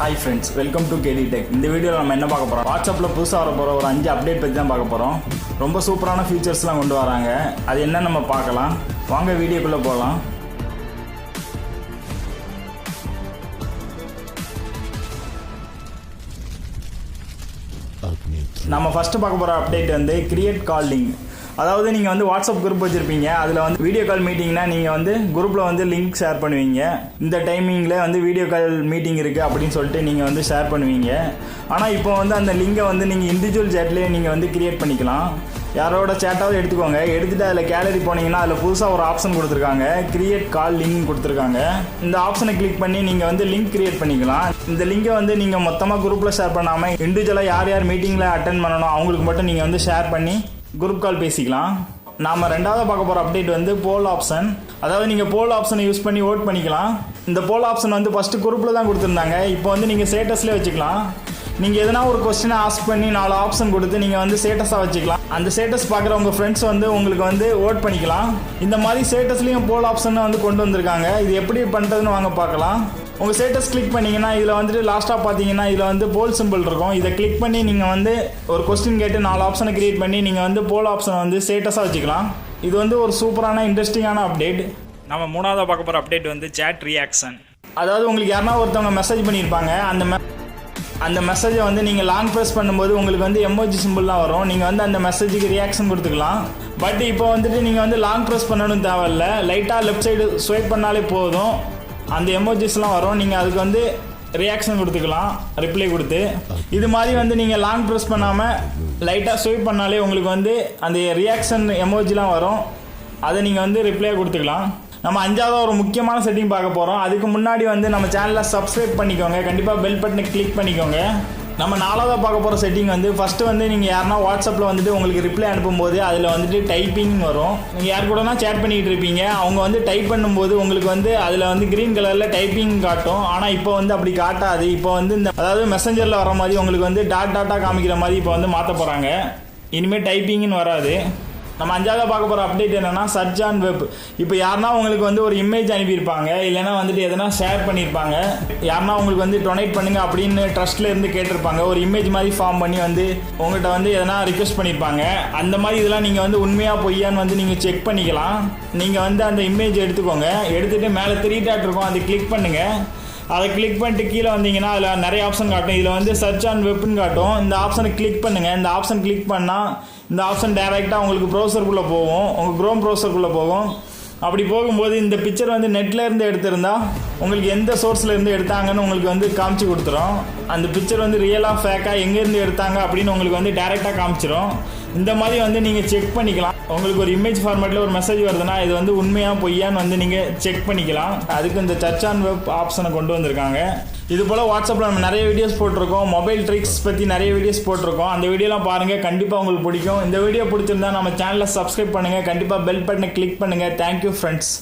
Hi friends, welcome to KD Tech. இந்த வீடியோல நம்ம என்ன பார்க்க போறோம்? WhatsAppல புதுசா வர போற ஒரு 5 அப்டேட் பத்தி தான் பார்க்க போறோம். ரொம்ப சூப்பரான ஃபீச்சர்ஸ்லாம் கொண்டு வராங்க. அது என்ன நம்ம பார்க்கலாம். வாங்க வீடியோக்குள்ள போலாம். நம்ம ஃபர்ஸ்ட் பார்க்க போற அப்டேட் வந்து கிரியேட் கால் லிங்க். அதாவது நீங்கள் வந்து வாட்ஸ்அப் குரூப் வச்சுருப்பீங்க. அதில் வந்து வீடியோ கால் மீட்டிங்னா நீங்கள் வந்து குரூப்பில் வந்து லிங்க் ஷேர் பண்ணுவீங்க. இந்த டைமிங்கில் வந்து வீடியோ கால் மீட்டிங் இருக்குது அப்படின்னு சொல்லிட்டு நீங்கள் வந்து ஷேர் பண்ணுவீங்க. ஆனால் இப்போ வந்து அந்த லிங்கை வந்து நீங்கள் இண்டிவிஜுவல் சேட்லேயே நீங்கள் வந்து கிரியேட் பண்ணிக்கலாம். யாரோட சேட்டாவது எடுத்துக்கோங்க. எடுத்துகிட்டு அதில் கேலரி போனீங்கன்னா அதில் புதுசாக ஒரு ஆப்ஷன் கொடுத்துருக்காங்க, கிரியேட் கால் லிங்க் கொடுத்துருக்காங்க. இந்த ஆப்ஷனை கிளிக் பண்ணி நீங்கள் வந்து லிங்க் கிரியேட் பண்ணிக்கலாம். இந்த லிங்கை வந்து நீங்கள் மொத்தமாக குரூப்பில் ஷேர் பண்ணாமல் இண்டிவிஜுவலாக யார் யார் மீட்டிங்கில் அட்டென்ட் பண்ணணும் அவங்களுக்கு மட்டும் நீங்கள் வந்து ஷேர் பண்ணி குரூப் கால் பேசிக்கலாம். நாம் ரெண்டாவது பார்க்க போகிற அப்டேட் வந்து போல் ஆப்ஷன். அதாவது நீங்கள் போல் ஆப்ஷனை யூஸ் பண்ணி ஓட் பண்ணிக்கலாம். இந்த போல் ஆப்ஷன் வந்து ஃபஸ்ட்டு குரூப்பில் தான் கொடுத்துருந்தாங்க. இப்போ வந்து நீங்கள் ஸ்டேட்டஸ்லேயே வச்சுக்கலாம். நீங்கள் எதனா ஒரு கொஸ்டினை ஆஸ்க் பண்ணி 4 ஆப்ஷன் கொடுத்து நீங்கள் வந்து ஸ்டேட்டஸாக வச்சுக்கலாம். அந்த ஸ்டேட்டஸ் பார்க்குற உங்கள் ஃப்ரெண்ட்ஸ் வந்து உங்களுக்கு வந்து ஓட் பண்ணிக்கலாம். இந்த மாதிரி ஸ்டேட்டஸ்லேயும் போல் ஆப்ஷனை வந்து கொண்டு வந்திருக்காங்க. இது எப்படி பண்ணுறதுன்னு வாங்க பார்க்கலாம். உங்கள் ஸ்டேட்டஸ் கிளிக் பண்ணிங்கன்னா இதில் வந்துட்டு லாஸ்ட்டாக பார்த்தீங்கன்னா இதில் வந்து போல் சிம்பிள் இருக்கும். இதை கிளிக் பண்ணி நீங்கள் வந்து ஒரு கொஸ்டின் கேட்டு 4 ஆப்ஷனை கிரியேட் பண்ணி நீங்கள் வந்து போல் ஆப்ஷனை வந்து ஸ்டேட்டஸாக வச்சுக்கலாம். இது வந்து ஒரு சூப்பரான இன்ட்ரெஸ்டிங்கான அப்டேட். நம்ம மூணாவதாக பார்க்க போகிற அப்டேட் வந்து சேட் ரியாக்ஷன். அதாவது உங்களுக்கு யாருன்னா ஒருத்தவங்க மெசேஜ் பண்ணியிருப்பாங்க. அந்த மெசேஜை வந்து நீங்கள் லாங் ப்ரெஸ் பண்ணும்போது உங்களுக்கு வந்து எமோஜி சிம்பிள்லாம் வரும். நீங்கள் வந்து அந்த மெசேஜுக்கு ரியாக்ஷன் கொடுத்துக்கலாம். பட் இப்போ வந்துட்டு நீங்கள் வந்து லாங் ப்ரெஸ் பண்ணணும் தேவையில்லை. லைட்டாக லெஃப்ட் சைடு ஸ்வைப் பண்ணாலே போதும், அந்த எமோஜிஸ்லாம் வரும். நீங்கள் அதுக்கு வந்து ரியாக்ஷன் கொடுத்துக்கலாம், ரிப்ளை கொடுத்து. இது மாதிரி வந்து நீங்கள் லாங் ப்ரெஸ் பண்ணாமல் லைட்டாக ஸ்வைப் பண்ணாலே உங்களுக்கு வந்து அந்த ரியாக்ஷன் எமோஜிலாம் வரும். அதை நீங்கள் வந்து ரிப்ளையாக கொடுத்துக்கலாம். நம்ம 5வது ஒரு முக்கியமான செட்டிங் பார்க்க போகிறோம். அதுக்கு முன்னாடி வந்து நம்ம சேனலை சப்ஸ்கிரைப் பண்ணிக்கோங்க. கண்டிப்பாக பெல் பட்டனை கிளிக் பண்ணிக்கோங்க. நம்ம 4வது பார்க்க போகிற செட்டிங் வந்து ஃபஸ்ட்டு வந்து நீங்கள் யாருன்னா வாட்ஸ்அப்பில் வந்துட்டு உங்களுக்கு ரிப்ளை அனுப்பும்போது அதில் வந்துட்டு டைப்பிங் வரும். நீங்கள் யார் கூடனா சேட் பண்ணிகிட்டு இருப்பீங்க, அவங்க வந்து டைப் பண்ணும்போது உங்களுக்கு வந்து அதில் வந்து க்ரீன் கலரில் டைப்பிங் காட்டும். ஆனால் இப்போ வந்து அப்படி காட்டாது. இப்போ வந்து இந்த அதாவது மெசஞ்சரில் வர மாதிரி உங்களுக்கு வந்து டாட்டாக காமிக்கிற மாதிரி இப்போ வந்து மாற்ற போகிறாங்க. இனிமேல் டைப்பிங்னு வராது. நம்ம 5வது பார்க்க போகிற அப்டேட் என்னென்னா சர்ச் ஆன் வெப். இப்போ யாருன்னா உங்களுக்கு வந்து ஒரு இமேஜ் அனுப்பியிருப்பாங்க, இல்லைனா வந்துட்டு எதனா ஷேர் பண்ணியிருப்பாங்க. யாருன்னா உங்களுக்கு வந்து டொனேட் பண்ணுங்க அப்படின்னு ட்ரஸ்ட்டில் இருந்து கேட்டிருப்பாங்க. ஒரு இமேஜ் மாதிரி ஃபார்ம் பண்ணி வந்து உங்கள்கிட்ட வந்து எதனா ரிக்வெஸ்ட் பண்ணியிருப்பாங்க. அந்த மாதிரி இதெல்லாம் நீங்கள் வந்து உண்மையாக பொய்யான்னு வந்து நீங்கள் செக் பண்ணிக்கலாம். நீங்கள் வந்து அந்த இமேஜ் எடுத்துக்கோங்க. எடுத்துகிட்டு மேலே 3 டாட் இருக்கும், அதை கிளிக் பண்ணுங்கள். அதை கிளிக் பண்ணிட்டு கீழே வந்தீங்கன்னா அதில் நிறைய ஆப்ஷன் காட்டும். இதில் வந்து சர்ச் ஆன் வெப்னு காட்டும். இந்த ஆப்ஷனை கிளிக் பண்ணுங்கள். இந்த ஆப்ஷன் கிளிக் பண்ணால் இந்த ஆப்ஷன் டைரெக்டாக உங்களுக்கு ப்ரௌசருக்குள்ளே போகும், உங்கள் க்ரோம் ப்ரௌசருக்குள்ளே போகும். அப்படி போகும்போது இந்த பிக்சர் வந்து நெட்டில் இருந்து எடுத்திருந்தா உங்களுக்கு எந்த சோர்ஸில் இருந்து எடுத்தாங்கன்னு உங்களுக்கு வந்து காமிச்சு கொடுத்துரும். அந்த பிக்சர் வந்து ரியலாக ஃபேக்காக எங்கேருந்து எடுத்தாங்க அப்படின்னு உங்களுக்கு வந்து டைரெக்டாக காமிச்சிடும். இந்த மாதிரி வந்து நீங்கள் செக் பண்ணிக்கலாம். உங்களுக்கு ஒரு இமேஜ் ஃபார்மேட்டில் ஒரு மெசேஜ் வருதுன்னா இது வந்து உண்மையாக பொய்யான்னு வந்து நீங்கள் செக் பண்ணிக்கலாம். அதுக்கு இந்த சர்ச் ஆன் வெப் ஆப்ஷனை கொண்டு வந்திருக்காங்க. இது போல் வாட்ஸ்அப்பில் நம்ம நிறைய வீடியோஸ் போட்டிருக்கோம். மொபைல் ட்ரிக்ஸ் பற்றி நிறைய வீடியோஸ் போட்டிருக்கோம். அந்த வீடியோலாம் பாருங்கள், கண்டிப்பாக உங்களுக்கு பிடிக்கும். இந்த வீடியோ பிடிச்சிருந்தா நம்ம சேனலை சப்ஸ்கிரைப் பண்ணுங்கள். கண்டிப்பாக பெல் பட்டனை கிளிக் பண்ணுங்கள். Thank you friends.